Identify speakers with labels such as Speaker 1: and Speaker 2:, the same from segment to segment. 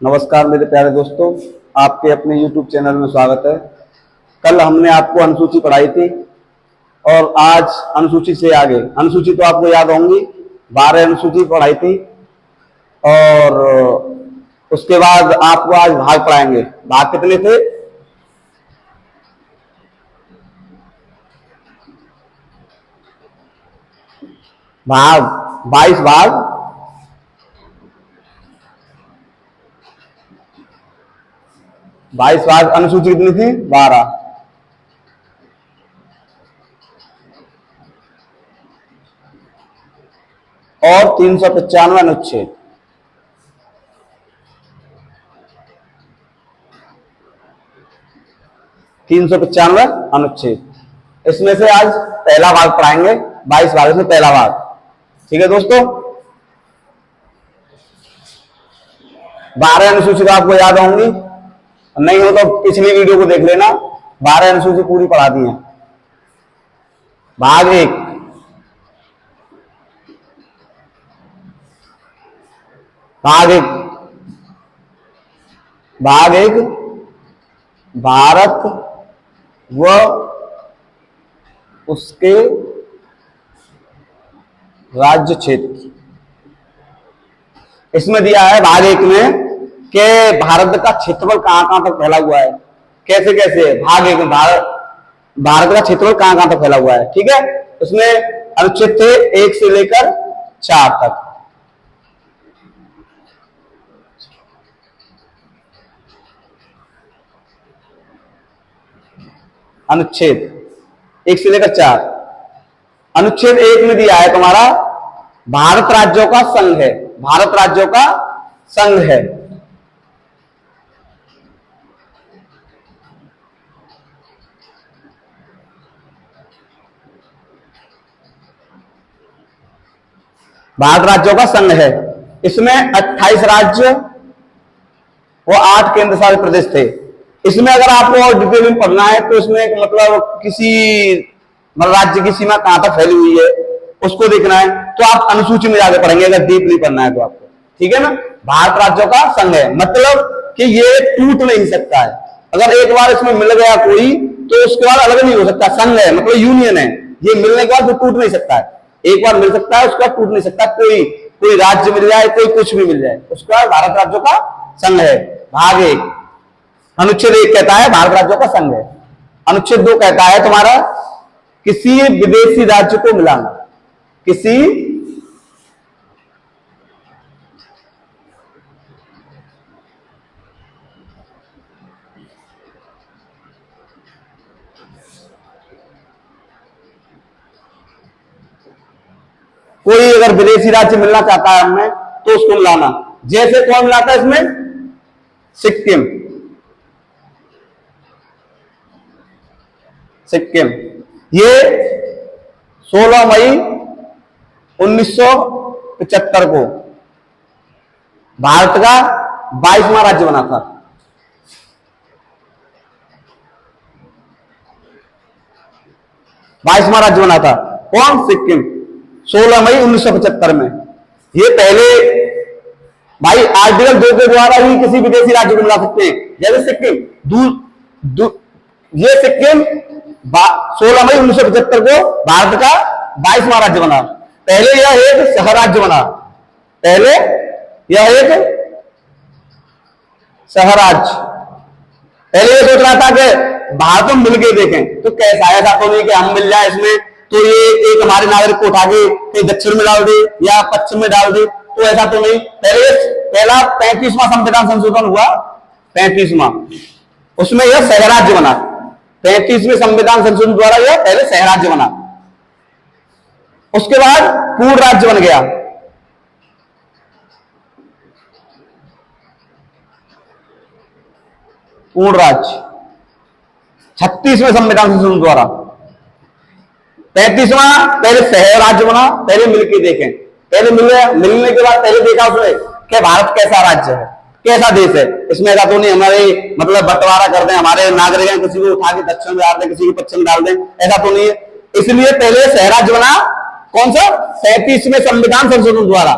Speaker 1: नमस्कार मेरे प्यारे दोस्तों, आपके अपने YouTube चैनल में स्वागत है। कल हमने आपको अनुसूची पढ़ाई थी और आज अनुसूची से आगे, अनुसूची तो आपको याद होंगी, 12 अनुसूची पढ़ाई थी और उसके बाद आपको आज भाग पढ़ाएंगे। भाग कितने थे? भाग 22 भाग। 22 भाग। अनुसूची कितनी थी? 12। और 395 अनुच्छेद। अनुच्छेद। इसमें से आज पहला भाग पढ़ाएंगे। 22 भाग में पहला भाग। ठीक है दोस्तों, 12 अनुसूची तो आपको याद होंगी, नहीं हो तो पिछली वीडियो को देख लेना। 12 अनुसूची पूरी पढ़ा दी है। भाग 1। भाग 1 भारत व उसके राज्य क्षेत्र। इसमें दिया है भाग 1 में कि भारत का क्षेत्रफल कहां कहां तक फैला हुआ है, कैसे कैसे। भाग 1 में भारत का क्षेत्रफल कहां कहां तक फैला हुआ है। ठीक है, उसमें अनुच्छेद थे 1 से लेकर 4 तक। अनुच्छेद 1 से लेकर 4। अनुच्छेद 1 में दिया है तुम्हारा भारत राज्यों का संघ है। भारत राज्यों का संघ है। भारत राज्यों का संघ है। इसमें 28 राज्य वो 8 केंद्र शासित प्रदेश थे। इसमें अगर आपको और डिटेल में पढ़ना है तो इसमें मतलब किसी राज्य की सीमा कहां तक फैली हुई है उसको देखना है तो आप अनुसूची में जाकर पढ़ेंगे, अगर डीपली पढ़ना है तो आपको। ठीक है ना। भारत राज्यों का संघ है मतलब कि ये टूट नहीं सकता है। अगर एक बार इसमें मिल गया कोई तो उसके बाद अलग नहीं हो सकता। संघ है मतलब यूनियन है, ये मिलने के बाद तो टूट नहीं सकता है। एक बार मिल सकता है, उसके बाद टूट नहीं सकता। कोई राज्य मिल जाए, कोई कुछ भी मिल जाए, उसके बाद भारत राज्यों का संघ है। भाग 1 अनुच्छेद 1 कहता है भारत राज्यों का संघ है। अनुच्छेद 2 कहता है तुम्हारा किसी विदेशी राज्य को मिलाना। किसी कोई अगर विदेशी राज्य मिलना चाहता है हमें तो उसको मिलाना। जैसे कौन मिलाता है इसमें? सिक्किम। सिक्किम ये 16 मई 1975 को भारत का 22वां राज्य बना था। 22वां राज्य बना था कौन? सिक्किम। 16 मई 1975 में। ये पहले भाई आर्टिकल 2 के द्वारा ही किसी विदेशी राज्य को मिला सकते हैं। जैसे सिक्किम ये सिक्किम 16 मई 1975 को भारत का 22वां राज्य बना। पहले यह एक शहर राज्य बना। पहले यह एक शहर राज्य। पहले ये सोच रहा था कि भारत में मिलकर देखें तो कैसा है। ऐसा तो नहीं कि हम मिल जाए इसमें तो ये एक हमारे नागरिक को उठा के कहीं दक्षिण में डाल दे या पश्चिम में डाल दे, तो ऐसा तो नहीं। पहला 35वां संविधान संशोधन हुआ, 35वां, उसमें यह शहर राज्य बना। 35वें संविधान संशोधन द्वारा यह पहले शहर राज्य बना, उसके बाद पूर्ण राज्य बन गया। पूर्ण राज्य 36वें संविधान संशोधन द्वारा। 35वां पहले शहर राज्य बना। पहले मिलकर देखें, पहले मिलने के बाद पहले देखा उसने कि भारत कैसा राज्य है, कैसा देश है। इसमें ऐसा तो नहीं हमारे मतलब बंटवारा कर दें, हमारे नागरिक हैं किसी को उठा के दक्षिण में डाल दें, किसी को पश्चिम डाल दें, ऐसा तो नहीं है। इसलिए पहले शहर राज्य बना। कौन सा? 37वें संविधान संशोधन द्वारा।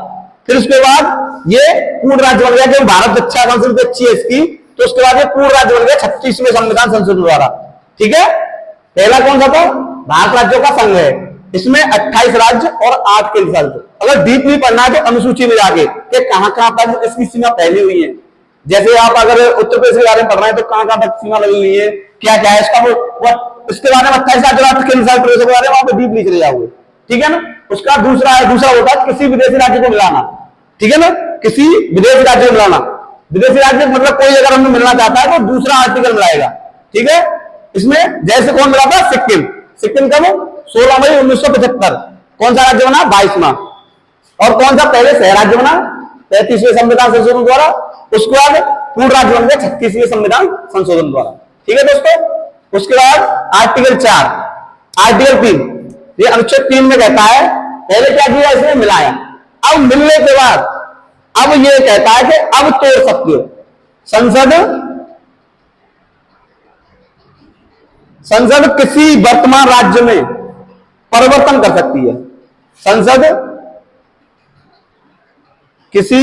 Speaker 1: फिर उसके बाद ये पूर्ण राज्य बन गया कि भारत रक्षा संस्कृति अच्छी है इसकी, तो उसके बाद ये पूर्ण राज्य बन गया 36वें संविधान संशोधन द्वारा। ठीक है, पहला कौन सा था? भारत राज्यों का संघ है, इसमें 28 राज्य और 8 केंद्र शासित। अगर डीपली पढ़ना है तो अनुसूची में जाके कि कहां कहां तक इसकी सीमा फैली हुई है, जैसे आप अगर उत्तर प्रदेश के बारे में पढ़ रहे हैं तो कहां कहां तक सीमा लगी हुई है, क्या क्या है इसका वो इसके बारे में 28 राज्य केंद्र शासित प्रदेशों के बारे में आप डीपली चले जाओगे। ठीक है ना। उसका दूसरा होता है किसी विदेशी राज्य को मिलाना। ठीक है ना, किसी विदेशी राज्य को मिलाना। विदेशी राज्य मतलब कोई अगर हमें मिलना चाहता है तो दूसरा आर्टिकल मिलाएगा। ठीक है, इसमें जैसे कौन मिला था? सिक्किम। सिक्किम कब? 16 मई 1975। कौन सा राज्य बना? 22वां। और कौन सा पहले शहर राज्य बना? 35वें संविधान संशोधन द्वारा। उसके बाद पूर्ण राज्य बन गया 36वें संविधान संशोधन द्वारा। ठीक है दोस्तों। उसके बाद आर्टिकल 4, आर्टिकल 3, ये अनुच्छेद 3 में कहता है, पहले क्या किया? इसने मिलाया। अब मिलने के बाद अब ये कहता है कि अब तोड़ सकते हो। संसद किसी वर्तमान राज्य में परिवर्तन कर सकती है। संसद किसी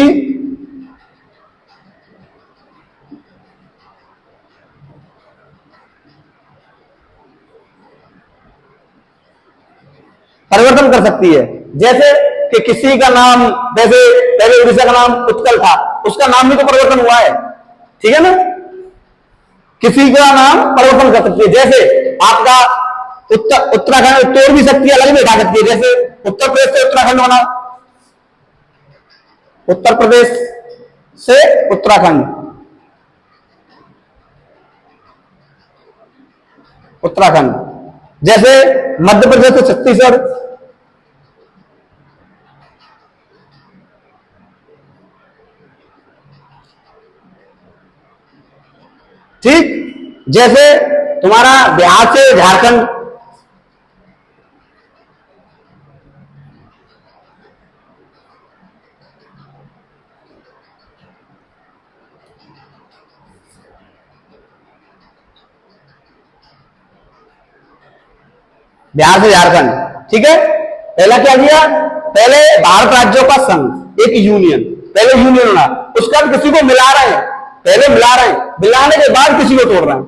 Speaker 1: परिवर्तन कर सकती है। जैसे कि किसी का नाम, जैसे पहले उड़ीसा का नाम उत्कल था, उसका नाम भी तो परिवर्तन हुआ है। ठीक है ना, किसी का नाम परिवर्तन कर सकती है। जैसे आपका उत्तराखंड तोड़ भी सकती है, अलग भी उठा सकती है। जैसे उत्तर प्रदेश से उत्तराखंड बना, उत्तर प्रदेश से उत्तराखंड, उत्तराखंड। जैसे मध्य प्रदेश से छत्तीसगढ़, ठीक। जैसे तुम्हारा बिहार से झारखंड, बिहार से झारखंड। ठीक है, पहला क्या किया? पहले भारत राज्यों का संघ, एक यूनियन, पहले यूनियन होना, उसका किसी को मिला रहे हैं, पहले मिला रहे हैं, मिलाने के बाद किसी को तोड़ रहे हैं।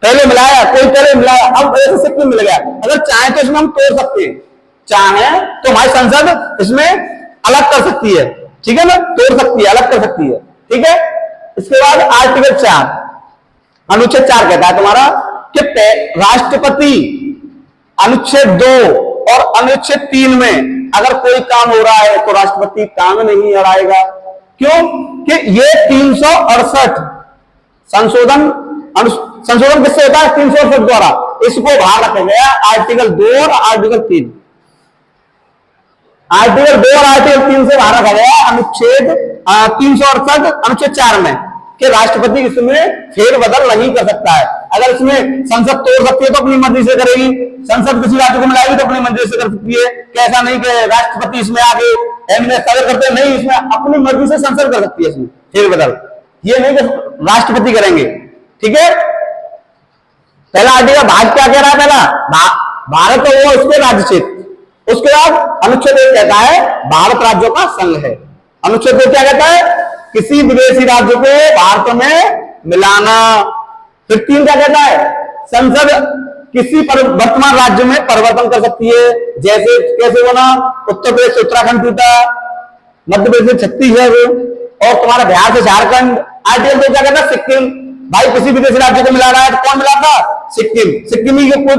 Speaker 1: पहले मिलाया, कोई पहले मिलाया, अब ऐसे सिक्किम मिल गया। अगर चाहे तो इसमें हम तोड़ सकते हैं, चाहे तो हमारी संसद इसमें अलग कर सकती है। ठीक है ना, तोड़ सकती है, अलग कर सकती है। ठीक है। इसके बाद आर्टिकल 4, अनुच्छेद 4 कहता है तुम्हारा कि राष्ट्रपति अनुच्छेद 2 और अनुच्छेद 3 में अगर कोई काम हो रहा है तो राष्ट्रपति काम नहीं हटाएगा। क्यों? कि ये 368 संशोधन किससे होता है? 368 द्वारा। इसको बाहर रखा गया आर्टिकल 2 और आर्टिकल 3। आर्टिकल 2 और आर्टिकल 3 से बाहर रखा गया अनुच्छेद 368 अनुच्छेद 4 में कि राष्ट्रपति इसमें फेरबदल नहीं कर सकता है। अगर इसमें संसद तोड़ सकती है तो अपनी मर्जी से करेगी, संसद किसी राज्य को मिलाएगी तो अपनी मर्जी से कर सकती है। कैसा नहीं कि राष्ट्रपति इसमें आगे करते नहीं, इसमें अपनी मर्जी से संसद कर सकती है इसमें फेरबदल, ये नहीं कि राष्ट्रपति करेंगे। ठीक है। पहला आर्टिकल भारत क्या कह रहा है? पहला भारत वो उसके राज्य क्षेत्र। उसके बाद अनुच्छेद 1 कहता है भारत राज्यों का संघ है। अनुच्छेद 2 क्या कहता है? किसी विदेशी राज्य को भारत में मिलाना। फिर 3 क्या कहता है? संसद किसी वर्तमान राज्य में परिवर्तन कर सकती है। जैसे कैसे बना? उत्तर प्रदेश से उत्तराखंड टूटा, मध्य प्रदेश से छत्तीसगढ़ और तुम्हारा बिहार से झारखंड। आर्टिकल 2 क्या कहता है? सिक्किम। भाई किसी विदेशी राज्य को मिला रहा है तो कौन मिला था? सिक्किम। सिक्किम ही कुछ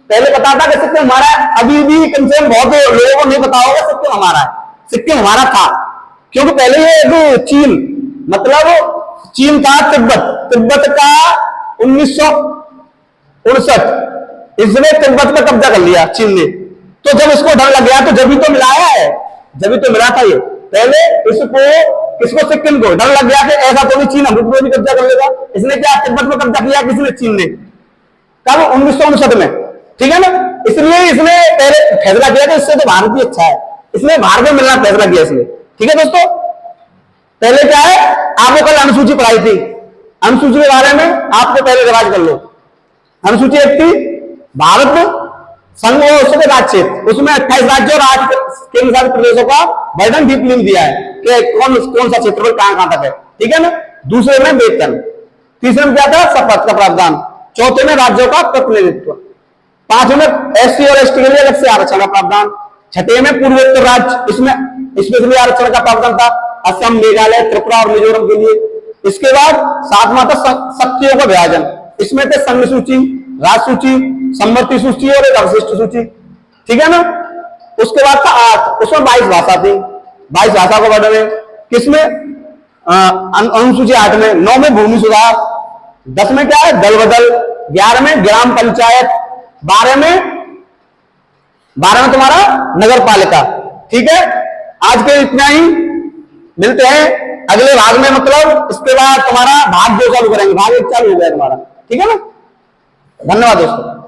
Speaker 1: पहले पता था कि सिक्किम हमारा है, अभी भी कम से कम बहुत लोगों को नहीं पता होगा सिक्किम हमारा है। सिक्किम हमारा था क्योंकि पहले ये चीन, मतलब चीन था तिब्बत का 1959 इसने तिब्बत में कब्जा कर लिया चीन ने। तो जब इसको डर लग गया तो जब भी तो मिलाया है, जब भी तो मिला था ये। पहले इसको सिक्किम को डर लग गया कि ऐसा तो नहीं चीन हमको भी कब्जा कर लेगा। इसने क्या तिब्बत में कब्जा किया? किसने? चीन ने। कब? 1959 में। ठीक है ना। इसलिए इसने पहले फैसला किया कि इससे तो भारत ही अच्छा है, इसलिए भारत में मिलना फैसला किया इसने। ठीक है दोस्तों। पहले क्या है? आपको कल अनुसूची पढ़ाई थी, अनुसूची के बारे में आपको पहले रिवाज कर लो। अनुसूची 1 थी भारत संघ और उसके राज्य क्षेत्र, उसमें 28 राज्यों और 8 केंद्र शासित प्रदेशों का वर्णन डीप लिंक दिया है कि कौन सा क्षेत्रफल कहां तक है, ठीक है ना। दूसरे में वेतन, तीसरे में क्या था, शपथ का प्रावधान, चौथे में राज्यों का प्रतिनिधित्व, पांचवें में एससी और एसटी के लिए अलग से आरक्षण का प्रावधान, छठे में पूर्वोत्तर राज्य, इसमें स्पेशली आरक्षण का प्रावधान था, असम, मेघालय, त्रिपुरा और मिजोरम के लिए। इसके बाद सातवां था शक्तियों का विभाजन, इसमें थे संघ सूची, राज्य सूची, समवर्ती सूची और एक अवशिष्ट सूची, ठीक है ना। उसके बाद था 8, उसमें 22 भाषा थी, 22 भाषा का वर्णन है किसमें, अनुसूची 8 में। 9 में भूमि सुधार, 10 में क्या है, दल बदल, 11 में ग्राम पंचायत, 12 में तुम्हारा नगर पालिका, ठीक है। आज के इतना ही, मिलते हैं अगले भाग में, मतलब इसके बाद तुम्हारा भाग 2 चालू करेंगे, भाग 1 चालू हो गया तुम्हारा, ठीक है ना। धन्यवाद दोस्तों।